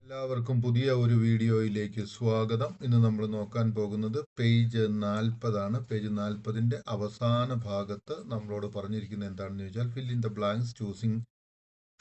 എല്ലാവർക്കും പുതിയ ഒരു വീഡിയോയിലേക്ക് സ്വാഗതം. ഇന്ന് നമ്മൾ നോക്കാൻ പോകുന്നത് പേജ് 40 പേജ് 40-ന്റെ അവസാന ഭാഗത്ത് നമ്മളോട് പറഞ്ഞിരിക്കുന്നത് എന്താണെന്ന് ചോദിച്ചാൽ fill in the blanks choosing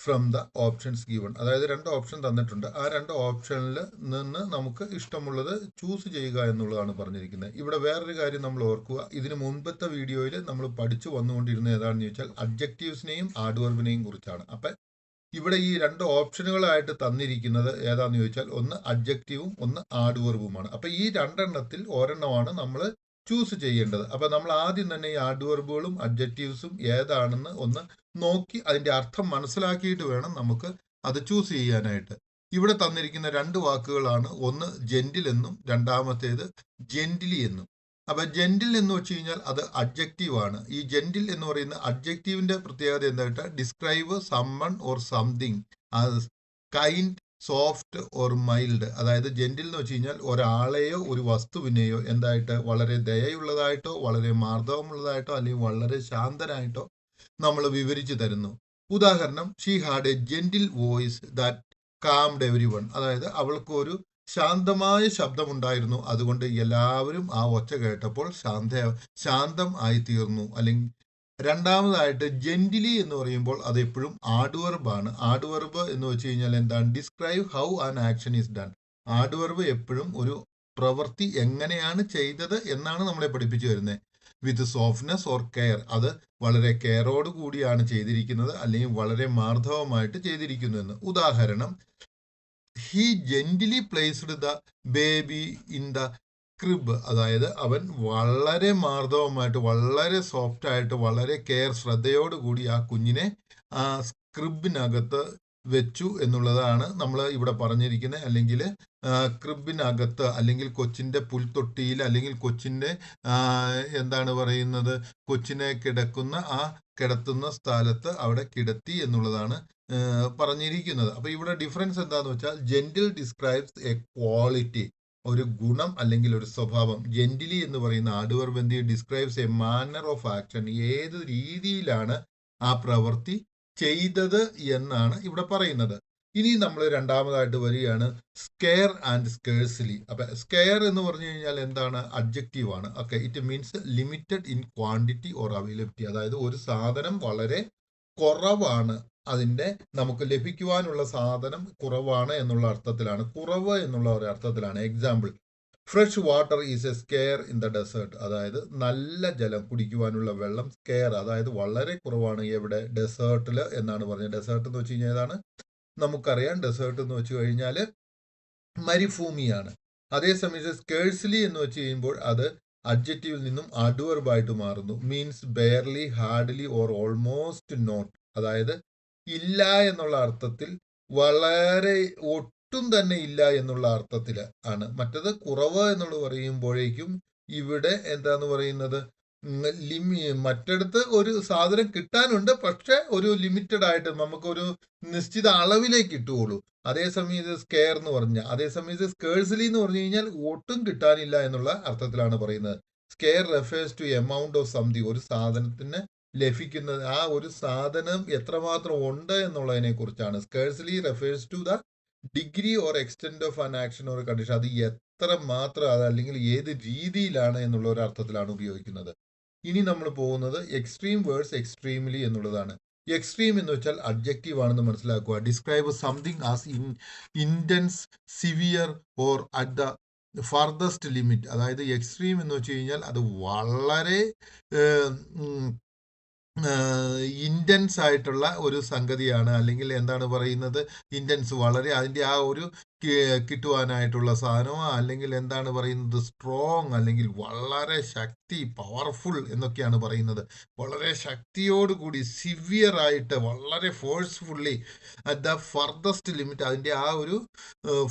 from the options given. അതായത് 2 ഓപ്ഷൻ തന്നിട്ടുണ്ട്. ആ 2 ഓപ്ഷനിൽ നിന്ന് നമുക്ക് ഇഷ്ടമുള്ളത് ചൂസ് ചെയ്യുക എന്നുള്ളതാണ് പറഞ്ഞിരിക്കുന്നത്. ഇവിടെ വേറൊരു കാര്യം നമ്മൾ ഓർക്കുക. ഇതിന് മുൻപത്തെ വീഡിയോയിൽ നമ്മൾ പഠിച്ചു വന്നുകൊണ്ടിരുന്നത് ഏതാണെന്ന് ചോദിച്ചാൽ അഡ്ജക്റ്റീവ്സിനെയും ആഡ്വർബിനെയും കുറിച്ചാണ്. അപ്പം ഇവിടെ ഈ 2 ഓപ്ഷനുകളായിട്ട് തന്നിരിക്കുന്നത് ഏതാന്ന് ചോദിച്ചാൽ ഒന്ന് അഡ്ജക്റ്റീവും ഒന്ന് ആഡ്വർബുമാണ്. അപ്പൊ ഈ 2 ഒരെണ്ണമാണ് നമ്മൾ ചൂസ് ചെയ്യേണ്ടത്. അപ്പൊ നമ്മൾ ആദ്യം തന്നെ ഈ ആഡ്വർബുകളും അഡ്ജക്റ്റീവ്സും ഏതാണെന്ന് ഒന്ന് നോക്കി അതിന്റെ അർത്ഥം മനസ്സിലാക്കിയിട്ട് വേണം നമുക്ക് അത് ചൂസ് ചെയ്യാനായിട്ട്. ഇവിടെ തന്നിരിക്കുന്ന 2 വാക്കുകളാണ്. ഒന്ന് ജെന്റിൽ എന്നും രണ്ടാമത്തേത് ജെന്റിലി എന്നും. അപ്പൊ ജെന്റിൽ എന്ന് വെച്ച് കഴിഞ്ഞാൽ അത് അഡ്ജക്റ്റീവ് ആണ്. ഈ ജെന്റിൽ എന്ന് പറയുന്ന അഡ്ജക്റ്റീവിന്റെ പ്രത്യേകത എന്താ describe someone or something as kind, soft or mild. അതായത് ജെന്റിൽ എന്ന് വെച്ച് കഴിഞ്ഞാൽ ഒരാളെയോ ഒരു വസ്തുവിനെയോ എന്തായിട്ട് വളരെ ദയയുള്ളതായിട്ടോ വളരെ മാർദ്ദവമുള്ളതായിട്ടോ അല്ലെങ്കിൽ വളരെ ശാന്തനായിട്ടോ നമ്മൾ വിവരിച്ചു തരുന്നു. ഉദാഹരണം, she had A gentle voice that calmed every one. അതായത് അവൾക്ക് ഒരു ശാന്തമായ ശബ്ദമുണ്ടായിരുന്നു, അതുകൊണ്ട് എല്ലാവരും ആ ഒച്ച കേട്ടപ്പോൾ ശാന്തം ആയി തീർന്നു. അല്ലെങ്കിൽ രണ്ടാമതായിട്ട് ജെന്റിലി എന്ന് പറയുമ്പോൾ അത് എപ്പോഴും ആഡ്വർബാണ്. ആഡ്വർബ് എന്ന് വെച്ച് കഴിഞ്ഞാൽ എന്താണ്? Describe how an action is done. Adverb എപ്പോഴും ഒരു പ്രവൃത്തി എങ്ങനെയാണ് ചെയ്തത് എന്നാണ് നമ്മളെ പഠിപ്പിച്ചു വരുന്നത്. വിത്ത് സോഫ്റ്റ്നെസ് ഓർ കെയർ, അത് വളരെ കെയറോട് കൂടിയാണ് ചെയ്തിരിക്കുന്നത് അല്ലെങ്കിൽ വളരെ മാർദ്ദവമായിട്ട് ചെയ്തിരിക്കുന്നു എന്ന്. ഉദാഹരണം, he gently placed the baby in the crib. അതായത് അവൻ വളരെ മാർദ്ദവമായിട്ട് വളരെ സോഫ്റ്റ് ആയിട്ട് വളരെ ശ്രദ്ധയോടുകൂടി ആ കുഞ്ഞിനെ ആ ക്രിബിനകത്ത് വെച്ചു എന്നുള്ളതാണ് നമ്മൾ ഇവിടെ പറഞ്ഞിരിക്കുന്നത്. അല്ലെങ്കിൽ ക്രിബിനകത്ത് അല്ലെങ്കിൽ കൊച്ചിൻ്റെ പുൽത്തൊട്ടിയിൽ അല്ലെങ്കിൽ കൊച്ചിൻ്റെ എന്താണ് പറയുന്നത്, കൊച്ചിനെ കിടത്തുന്ന സ്ഥലത്ത് അവിടെ കിടത്തി എന്നുള്ളതാണ് പറഞ്ഞിരിക്കുന്നത്. അപ്പൊ ഇവിടെ ഡിഫറൻസ് എന്താന്ന് വെച്ചാൽ ജെന്റിൽ ഡിസ്ക്രൈബ്സ് എ ക്വാളിറ്റി, ഒരു ഗുണം അല്ലെങ്കിൽ ഒരു സ്വഭാവം. ജെന്റിലി എന്ന് പറയുന്ന adverb describes a manner of action, ഏത് രീതിയിലാണ് ആ പ്രവൃത്തി ചെയ്തത് എന്നാണ് ഇവിടെ പറയുന്നത്. ഇനി നമ്മൾ രണ്ടാമതായിട്ട് വരികയാണ് സ്കെയർ ആൻഡ് സ്കേഴ്സ്ലി. അപ്പൊ സ്കെയർ എന്ന് പറഞ്ഞു കഴിഞ്ഞാൽ എന്താണ്? അഡ്ജക്റ്റീവ് ആണ്. Okay, it means limited in quantity or availability. അതായത് ഒരു സാധനം വളരെ കുറവാണ്, അതിൻ്റെ നമുക്ക് ലഭിക്കുവാനുള്ള സാധനം കുറവാണ് എന്നുള്ള അർത്ഥത്തിലാണ്, കുറവ് എന്നുള്ള ഒരു അർത്ഥത്തിലാണ്. Example, fresh water is a scarce in the desert. അതായത് നല്ല ജലം, കുടിക്കുവാനുള്ള വെള്ളം സ്കെയർ, അതായത് വളരെ കുറവാണ് എവിടെ? ഡെസേർട്ടിൽ എന്നാണ് പറഞ്ഞത്. ഡെസേർട്ട് എന്ന് വെച്ച് കഴിഞ്ഞാൽ ഏതാണ്? നമുക്കറിയാം, ഡെസേർട്ട് എന്ന് വെച്ച് കഴിഞ്ഞാൽ മരുഭൂമിയാണ്. അതേസമയത്ത് സ്കേഴ്സ്ലി എന്ന് വെച്ച് കഴിയുമ്പോൾ അത് അഡ്ജക്റ്റീവിൽ നിന്നും അഡ്വർബായിട്ട് മാറുന്നു. Means barely, hardly or almost not. അതായത് ഇല്ല എന്നുള്ള അർത്ഥത്തിൽ, വളരെ ഒട്ടും തന്നെ ഇല്ല എന്നുള്ള അർത്ഥത്തിൽ ആണ്. മറ്റത് കുറവ് എന്നുള്ളത് പറയുമ്പോഴേക്കും ഇവിടെ എന്താന്ന് പറയുന്നത്, മറ്റടുത്ത് ഒരു സാധനം കിട്ടാനുണ്ട്, പക്ഷെ ഒരു ലിമിറ്റഡ് ആയിട്ട് നമുക്കൊരു നിശ്ചിത അളവിലേക്ക് കിട്ടുകയുള്ളൂ. അതേസമയം ഇത് സ്കെയർ എന്ന് പറഞ്ഞാൽ, അതേസമയം ഇത് സ്കേഴ്സ്ലി എന്ന് പറഞ്ഞു കഴിഞ്ഞാൽ ഒട്ടും കിട്ടാനില്ല എന്നുള്ള അർത്ഥത്തിലാണ് പറയുന്നത്. Scarce refers to amount of something, ഒരു സാധനത്തിന് ലഭിക്കുന്നത്, ആ ഒരു സാധനം എത്രമാത്രം ഉണ്ട് എന്നുള്ളതിനെ കുറിച്ചാണ്. Scarcely refers to the degree or extent of an action or condition, അത് എത്ര മാത്രം, അത് അല്ലെങ്കിൽ ഏത് രീതിയിലാണ് എന്നുള്ള ഒരു അർത്ഥത്തിലാണ് ഉപയോഗിക്കുന്നത്. ഇനി നമ്മൾ പോകുന്നത് എക്സ്ട്രീം വേർഡ്സ് എക്സ്ട്രീംലി എന്നുള്ളതാണ്. എക്സ്ട്രീം എന്ന് വെച്ചാൽ അഡ്ജക്റ്റീവ് ആണെന്ന് മനസ്സിലാക്കുക. Describe something as intense, severe or at the farthest limit. അതായത് എക്സ്ട്രീം എന്ന് വെച്ച് കഴിഞ്ഞാൽ അത് വളരെ ഇൻറ്റൻസ് ആയിട്ടുള്ള ഒരു സംഗതിയാണ്. അല്ലെങ്കിൽ എന്താണ് പറയുന്നത്, ഇൻറ്റൻസ്, വളരെ അതിൻ്റെ ആ ഒരു കിട്ടുവാനായിട്ടുള്ള സാധനമോ, അല്ലെങ്കിൽ എന്താണ് പറയുന്നത്, സ്ട്രോങ്, അല്ലെങ്കിൽ വളരെ ശക്തി, പവർഫുൾ എന്നൊക്കെയാണ് പറയുന്നത്. വളരെ ശക്തിയോടുകൂടി, സിവിയർ ആയിട്ട്, വളരെ forcefully, at the farthest limit, അതിൻ്റെ ആ ഒരു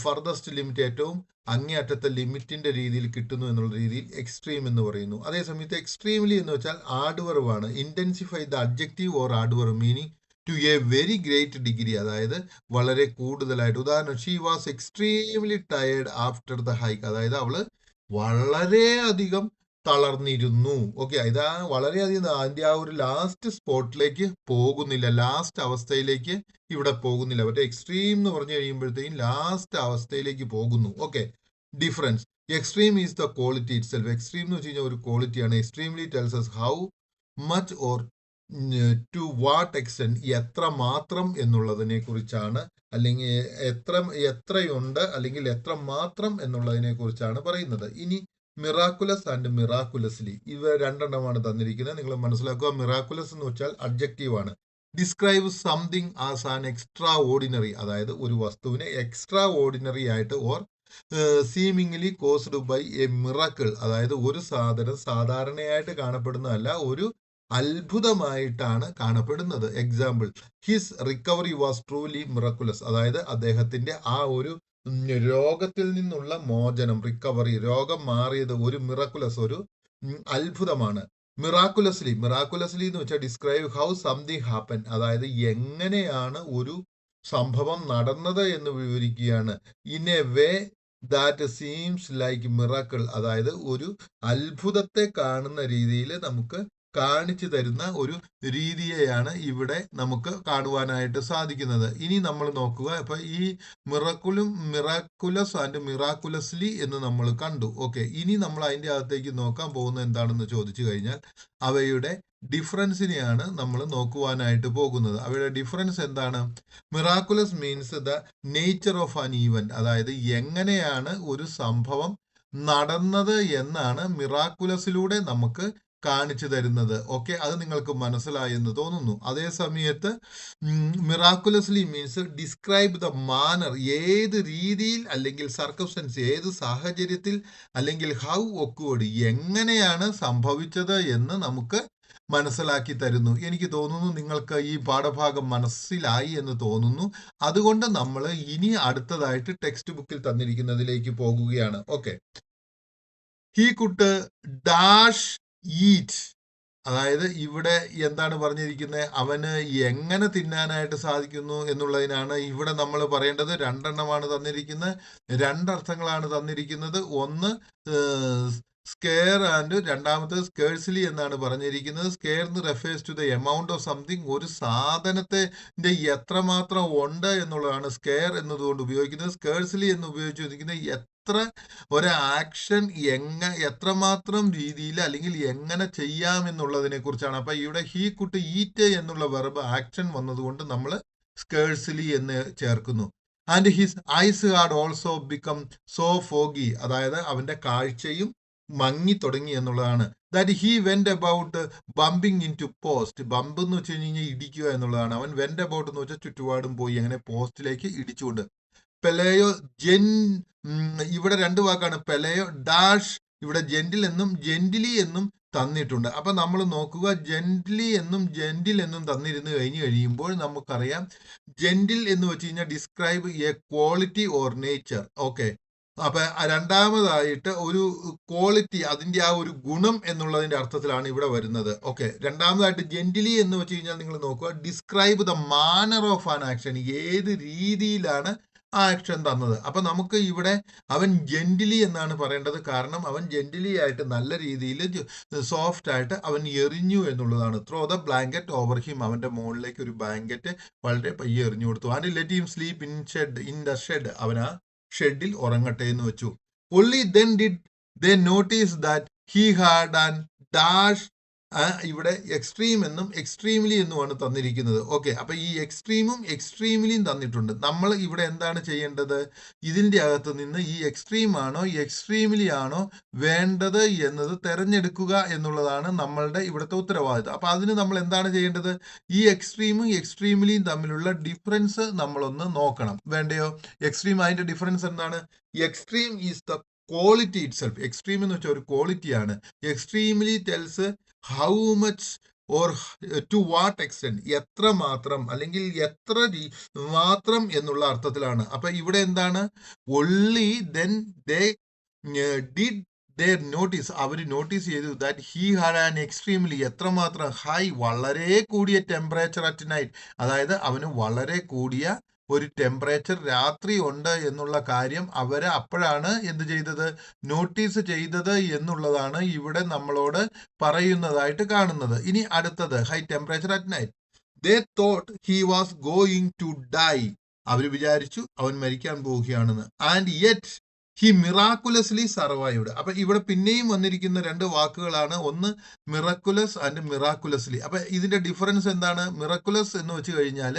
ഫർദസ്റ്റ് ലിമിറ്റ്, ഏറ്റവും അങ്ങേയറ്റത്തെ ലിമിറ്റിന്റെ രീതിയിൽ കിട്ടുന്നു എന്നുള്ള രീതിയിൽ എക്സ്ട്രീം എന്ന് പറയുന്നു. അതേസമയത്ത് എക്സ്ട്രീംലി എന്ന് വെച്ചാൽ ആഡ്വർബാണ്. Intensify the adjective or adverb meaning to a very great degree, അതായത് വളരെ കൂടുതലായിട്ട്. ഉദാഹരണം, she was extremely tired after the hike. അതായത് അവള് വളരെയധികം തളർന്നിരുന്നു. ഓക്കെ, ഇതാ വളരെയധികം അതിന്റെ ആ ഒരു ലാസ്റ്റ് സ്പോട്ടിലേക്ക് പോകുന്നില്ല, ലാസ്റ്റ് അവസ്ഥയിലേക്ക് ഇവിടെ പോകുന്നില്ല. മറ്റേ എക്സ്ട്രീം എന്ന് പറഞ്ഞു കഴിയുമ്പോഴത്തേക്കും ലാസ്റ്റ് അവസ്ഥയിലേക്ക് പോകുന്നു. Okay, difference extreme is the quality itself. Extreme എന്ന് വെച്ച് കഴിഞ്ഞാൽ ഒരു ക്വാളിറ്റിയാണ്. Extremely tells us how much or to what extent, എത്ര മാത്രം എന്നുള്ളതിനെ കുറിച്ചാണ്, അല്ലെങ്കിൽ എത്രയുണ്ട് അല്ലെങ്കിൽ എത്ര മാത്രം എന്നുള്ളതിനെ കുറിച്ചാണ് പറയുന്നത്. ഇനി മിറാക്കുലസ് ആൻഡ് മിറാക്കുലസ്ലി, ഇവ രണ്ടെണ്ണമാണ് തന്നിരിക്കുന്നത്. നിങ്ങൾ മനസ്സിലാക്കുക, മിറാക്കുലസ് എന്ന് വെച്ചാൽ അഡ്ജക്റ്റീവ് ആണ്. Describe something as an extraordinary, അതായത് ഒരു വസ്തുവിനെ എക്സ്ട്രാ ഓർഡിനറി ആയിട്ട് or seemingly caused by a miracle, അതായത് ഒരു സാധനം സാധാരണയായിട്ട് കാണപ്പെടുന്നതല്ല, ഒരു അത്ഭുതമായിട്ടാണ് കാണപ്പെടുന്നത്. Example, his recovery was truly miraculous, അതായത് അദ്ദേഹത്തിന്റെ ആ ഒരു രോഗത്തിൽ നിന്നുള്ള മോചനം, റിക്കവറി, രോഗം മാറിയത് ഒരു മിറാക്കുലസ്, ഒരു അത്ഭുതമാണ്. മിറാക്കുലസ്ലി എന്ന് വെച്ചാൽ ഡിസ്ക്രൈബ് ഹൗ സംതിങ് ഹാപ്പൻ, അതായത് എങ്ങനെയാണ് ഒരു സംഭവം നടന്നത് എന്ന് വിവരിക്കുകയാണ്. In a way that seems like miracle, അതായത് ഒരു അത്ഭുതത്തെ കാണുന്ന രീതിയിൽ നമുക്ക് കാണിച്ചു തരുന്ന ഒരു രീതിയെയാണ് ഇവിടെ നമുക്ക് കാണുവാനായിട്ട് സാധിക്കുന്നത്. ഇനി നമ്മൾ നോക്കുക, അപ്പൊ ഈ മിറാക്കുലസ് ആൻഡ് മിറാക്കുലസ്ലി എന്ന് നമ്മൾ കണ്ടു. ഓക്കെ, ഇനി നമ്മൾ അതിന്റെ അകത്തേക്ക് നോക്കാൻ പോകുന്നത് എന്താണെന്ന് ചോദിച്ചു കഴിഞ്ഞാൽ അവയുടെ ഡിഫറൻസിനെയാണ് നമ്മൾ നോക്കുവാനായിട്ട് പോകുന്നത്. അവയുടെ ഡിഫറൻസ് എന്താണ്? Miraculous means the nature of an event, അതായത് എങ്ങനെയാണ് ഒരു സംഭവം നടന്നത് എന്നാണ് മിറാക്കുലസിലൂടെ നമുക്ക് കാണിച്ചു തരുന്നത്. ഓക്കെ, അത് നിങ്ങൾക്ക് മനസ്സിലായി എന്ന് തോന്നുന്നു. അതേ സമയത്ത് miraculously means describe the manner, ഏത് രീതിയിൽ അല്ലെങ്കിൽ സർക്കംസ്റ്റൻസ്, ഏത് സാഹചര്യത്തിൽ അല്ലെങ്കിൽ ഹൗ ഒക്വേർഡ്, എങ്ങനെയാണ് സംഭവിച്ചത് എന്ന് നമുക്ക് മനസ്സിലാക്കി തരുന്നു. എനിക്ക് തോന്നുന്നു നിങ്ങൾക്ക് ഈ പാഠഭാഗം മനസ്സിലായി എന്ന് തോന്നുന്നു. അതുകൊണ്ട് നമ്മൾ ഇനി അടുത്തതായിട്ട് ടെക്സ്റ്റ് ബുക്കിൽ തന്നിരിക്കുന്നതിലേക്ക് പോകുകയാണ്. Okay, he could dash eat, അതായത് ഇവിടെ എന്താണ് പറഞ്ഞിരിക്കുന്നത്, അവന് എങ്ങനെ തിന്നാനായിട്ട് സാധിക്കുന്നു എന്നുള്ളതിനാണ് ഇവിടെ നമ്മൾ പറയേണ്ടത്. രണ്ടെണ്ണമാണ് തന്നിരിക്കുന്നത്, രണ്ടർത്ഥങ്ങളാണ് തന്നിരിക്കുന്നത്. ഒന്ന് സ്കെയർ ആൻഡ് രണ്ടാമത് സ്കേഴ്സ്ലി എന്നാണ് പറഞ്ഞിരിക്കുന്നത്. സ്കെയർ എന്ന് refers to the amount of something, ഒരു സാധനത്തിന്റെ എത്രമാത്രം ഉണ്ട് എന്നുള്ളതാണ് സ്കെയർ എന്നതുകൊണ്ട് ഉപയോഗിക്കുന്നത്. സ്കേഴ്സ്ലി എന്ന് ഉപയോഗിച്ചിരിക്കുന്നത് എത്ര ഒരു ആക്ഷൻ എത്രമാത്രം രീതിയിൽ അല്ലെങ്കിൽ എങ്ങനെ ചെയ്യാമെന്നുള്ളതിനെ കുറിച്ചാണ്. അപ്പൊ ഇവിടെ ഹീ കുഡ് ഈറ്റ് എന്നുള്ള വെർബ് ആക്ഷൻ വന്നതുകൊണ്ട് നമ്മൾ സ്കേഴ്സ്ലി എന്ന് ചേർക്കുന്നു. And his eyes had also become so foggy, അതായത് അവന്റെ കാഴ്ചയും മങ്ങി തുടങ്ങി എന്നുള്ളതാണ്. That he went about bumping into post, bump എന്ന് വെച്ച് കഴിഞ്ഞാൽ ഇടിക്കുക എന്നുള്ളതാണ്. അവൻ വെന്റ് അബൌട്ട് എന്ന് വെച്ചാൽ ചുറ്റുപാടും പോയി അങ്ങനെ പോസ്റ്റിലേക്ക് ഇടിച്ചുകൊണ്ട്. പെലയോ ഇവിടെ രണ്ട് വാക്കാണ്, പെലയോ ഡാഷ്, ഇവിടെ ജെന്റിൽ എന്നും ജെന്റിലി എന്നും തന്നിട്ടുണ്ട്. അപ്പൊ നമ്മൾ നോക്കുക, ജെന്റിലി എന്നും ജെന്റിൽ എന്നും തന്നിരുന്ന് കഴിയുമ്പോൾ നമുക്കറിയാം ജെന്റിൽ എന്ന് വെച്ച് കഴിഞ്ഞാൽ describe A quality or nature. Okay, അപ്പൊ രണ്ടാമതായിട്ട് ഒരു ക്വാളിറ്റി, അതിന്റെ ആ ഒരു ഗുണം എന്നുള്ളതിന്റെ അർത്ഥത്തിലാണ് ഇവിടെ വരുന്നത്. ഓക്കെ, രണ്ടാമതായിട്ട് ജെന്റിലി എന്ന് വെച്ച് കഴിഞ്ഞാൽ നിങ്ങൾ നോക്കുക, describe the manner of an action, ഏത് രീതിയിലാണ് ആ ആക്ഷൻ തന്നത്. അപ്പൊ നമുക്ക് ഇവിടെ അവൻ ജെന്റിലി എന്നാണ് പറയേണ്ടത്, കാരണം അവൻ ജെന്റിലി ആയിട്ട് നല്ല രീതിയിൽ സോഫ്റ്റ് ആയിട്ട് അവൻ എറിഞ്ഞു എന്നുള്ളതാണ്. Throw the blanket over him, അവന്റെ മുകളിലേക്ക് ഒരു ബ്ലാങ്കറ്റ് വളരെ പയ്യെ എറിഞ്ഞു കൊടുത്തു. And let him sleep in the shed, അവൻ ആ ഷെഡിൽ ഉറങ്ങട്ടെ എന്ന് വെച്ചു. only then did they notice that he had an dash, ഇവിടെ എക്സ്ട്രീം എന്നും എക്സ്ട്രീംലി എന്നുമാണ് തന്നിരിക്കുന്നത്. ഓക്കെ, അപ്പൊ ഈ എക്സ്ട്രീമും എക്സ്ട്രീംലിയും തന്നിട്ടുണ്ട്. നമ്മൾ ഇവിടെ എന്താണ് ചെയ്യേണ്ടത്, ഇതിന്റെ അകത്ത് നിന്ന് ഈ എക്സ്ട്രീം ആണോ എക്സ്ട്രീംലി ആണോ വേണ്ടത് എന്നത് തെരഞ്ഞെടുക്കുക എന്നുള്ളതാണ് നമ്മളുടെ ഇവിടുത്തെ ഉത്തരവാദിത്വം. അപ്പൊ അതിന് നമ്മൾ എന്താണ് ചെയ്യേണ്ടത്, ഈ എക്സ്ട്രീമും എക്സ്ട്രീംലിയും തമ്മിലുള്ള ഡിഫറൻസ് നമ്മളൊന്ന് നോക്കണം, വേണ്ടയോ? എക്സ്ട്രീം, അതിന്റെ ഡിഫറൻസ് എന്താണ്? Extreme is the quality itself. Extreme എന്ന് വെച്ചാൽ ഒരു ക്വാളിറ്റിയാണ്. Extremely tells how much or to what extent, എത്ര മാത്രം അല്ലെങ്കിൽ എത്ര മാത്രം എന്നുള്ള അർത്ഥത്തിലാണ്. അപ്പൊ ഇവിടെ എന്താണ്, only then they did their notice, അവർ നോട്ടീസ് ചെയ്തു that he had an extremely, എത്രമാത്രം ഹൈ, വളരെ കൂടിയ ടെമ്പറേച്ചർ അറ്റ് നൈറ്റ്, അതായത് അവന് വളരെ കൂടിയ ഒരു ടെമ്പറേച്ചർ രാത്രി ഉണ്ട് എന്നുള്ള കാര്യം അവര് അപ്പോഴാണ് എന്ത് ചെയ്തത്, നോട്ടീസ് ചെയ്തത് എന്നുള്ളതാണ് ഇവിടെ നമ്മളോട് പറയുന്നതായിട്ട് കാണുന്നത്. ഇനി അടുത്തത് high temperature at night. They thought he was going to die. അവര് വിചാരിച്ചു അവൻ മരിക്കാൻ പോവുകയാണെന്ന്. And yet he miraculously survived. അപ്പൊ ഇവിടെ പിന്നെയും വന്നിരിക്കുന്ന രണ്ട് വാക്കുകളാണ്, ഒന്ന് മിറക്കുലസ് ആൻഡ് മിറാക്കുലസ്ലി. അപ്പൊ ഇതിന്റെ ഡിഫറൻസ് എന്താണ്? മിറക്കുലസ് എന്ന് വെച്ച് കഴിഞ്ഞാൽ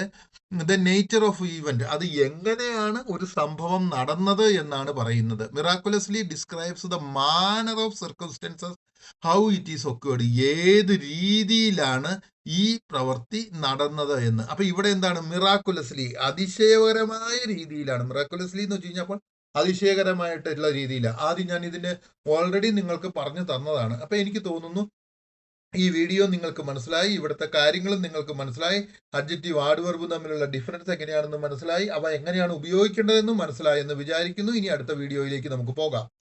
ദ നേച്ചർ ഓഫ് ഈവന്റ്, അത് എങ്ങനെയാണ് ഒരു സംഭവം നടന്നത് എന്നാണ് പറയുന്നത്. Miraculously describes the manner of circumstances how it is occurred, ഏത് രീതിയിലാണ് ഈ പ്രവൃത്തി നടന്നത് എന്ന്. അപ്പൊ ഇവിടെ എന്താണ്? മിറാക്കുലസ്ലി, അതിശയകരമായ രീതിയിലാണ്. മിറാക്കുലസ്ലി എന്ന് വെച്ച് കഴിഞ്ഞാൽ അതിശയകരമായിട്ടുള്ള രീതിയിലാണ്. ആദ്യം ഞാൻ ഇതിന് ഓൾറെഡി നിങ്ങൾക്ക് പറഞ്ഞു തന്നതാണ്. അപ്പൊ എനിക്ക് തോന്നുന്നു ഈ വീഡിയോ നിങ്ങൾക്ക് മനസ്സിലായി, ഇവിടുത്തെ കാര്യങ്ങളും നിങ്ങൾക്ക് മനസ്സിലായി, അഡ്ജക്റ്റീവ് ആഡ്വർബ് തമ്മിലുള്ള ഡിഫറൻസ് എങ്ങനെയാണെന്ന് മനസ്സിലായി, അവ എങ്ങനെയാണ് ഉപയോഗിക്കേണ്ടതെന്നും മനസ്സിലായി എന്ന് വിചാരിക്കുന്നു. ഇനി അടുത്ത വീഡിയോയിലേക്ക് നമുക്ക് പോകാം.